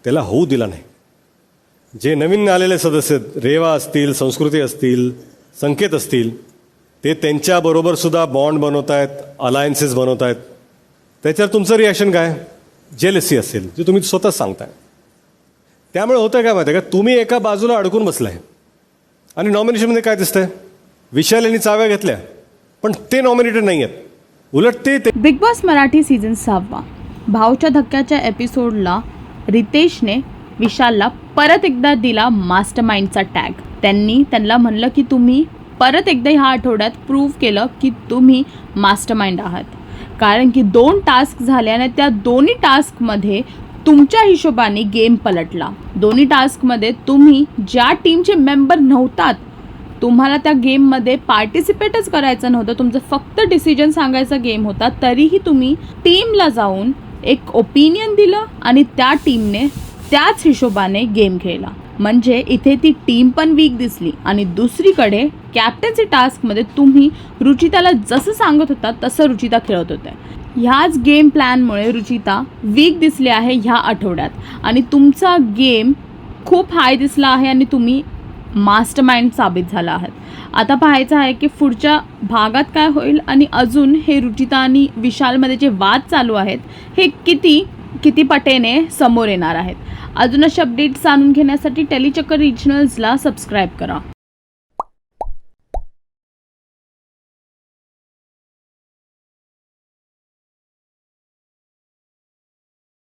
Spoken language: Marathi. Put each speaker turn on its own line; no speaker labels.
त्याला होऊ दिला नाही. जे नवीन आलेले सदस्य रेवा असतील, संस्कृती असतील, संकेत असतील, ते त्यांच्याबरोबरसुद्धा बॉन्ड बनवत आहेत, अलायन्सेस बनवत आहेत. त्याच्यावर तुमचं रिॲक्शन काय? जेलसी असेल, जे तुम्ही स्वतःच सांगताय. त्यामुळे होतं काय माहिती आहे का, तुम्ही एका बाजूला अडकून बसलाय आणि नॉमिनेशनमध्ये काय दिसतंय, विशाल यांनी चाव्या घेतल्या पण ते नॉमिनेटेड नाही आहेत. उलट ते
बिग बॉस मराठी सीझन 6 भावच्या धक्क्याच्या एपिसोडला रितेशने विशालला परत एकदा दिला मास्टरमाइंडचा टॅग. त्यांना म्हणलं की तुम्ही परत एकदा ह्या आठवड्यात प्रूव्ह केलं की तुम्ही मास्टरमाइंड आहात. कारण की 2 टास्क झाले आणि त्या दोन्ही टास्कमध्ये तुमच्या हिशोबाने गेम पलटला. दोन्ही टास्कमध्ये तुम्ही ज्या टीमचे मेंबर नव्हतात, तुम्हाला त्या गेममध्ये पार्टिसिपेटच करायचं नव्हतं, तुमचं फक्त डिसिजन सांगायचा गेम होता, तरीही तुम्ही टीमला जाऊन एक ओपिनियन दिलं आणि त्या टीमने त्याच हिशोबाने गेम खेळला. म्हणजे इथे ती टीम पण वीक दिसली आणि दुसरीकडे कॅप्टन्सी टास्कमध्ये तुम्ही रुचिताला जसं सांगत होता तसं रुचिता खेळत होत्या. ह्याच गेम प्लॅनमुळे रुचिता वीक दिसली आहे ह्या आठवड्यात आणि तुमचा गेम खूप हाय दिसला आहे आणि तुम्ही मास्टरमाइंड साबित झाला आहात. आता पाहायचं आहे की पुढच्या भागात काय होईल आणि अजून हे रुचिता आणि विशालमध्ये जे वाद चालू आहेत हे किती पटेने समोर येणार आहेत. अजून अशा अपडेट्स जाणून घेण्यासाठी टेलीचक्कर रिजनल्सला सबस्क्राईब करा.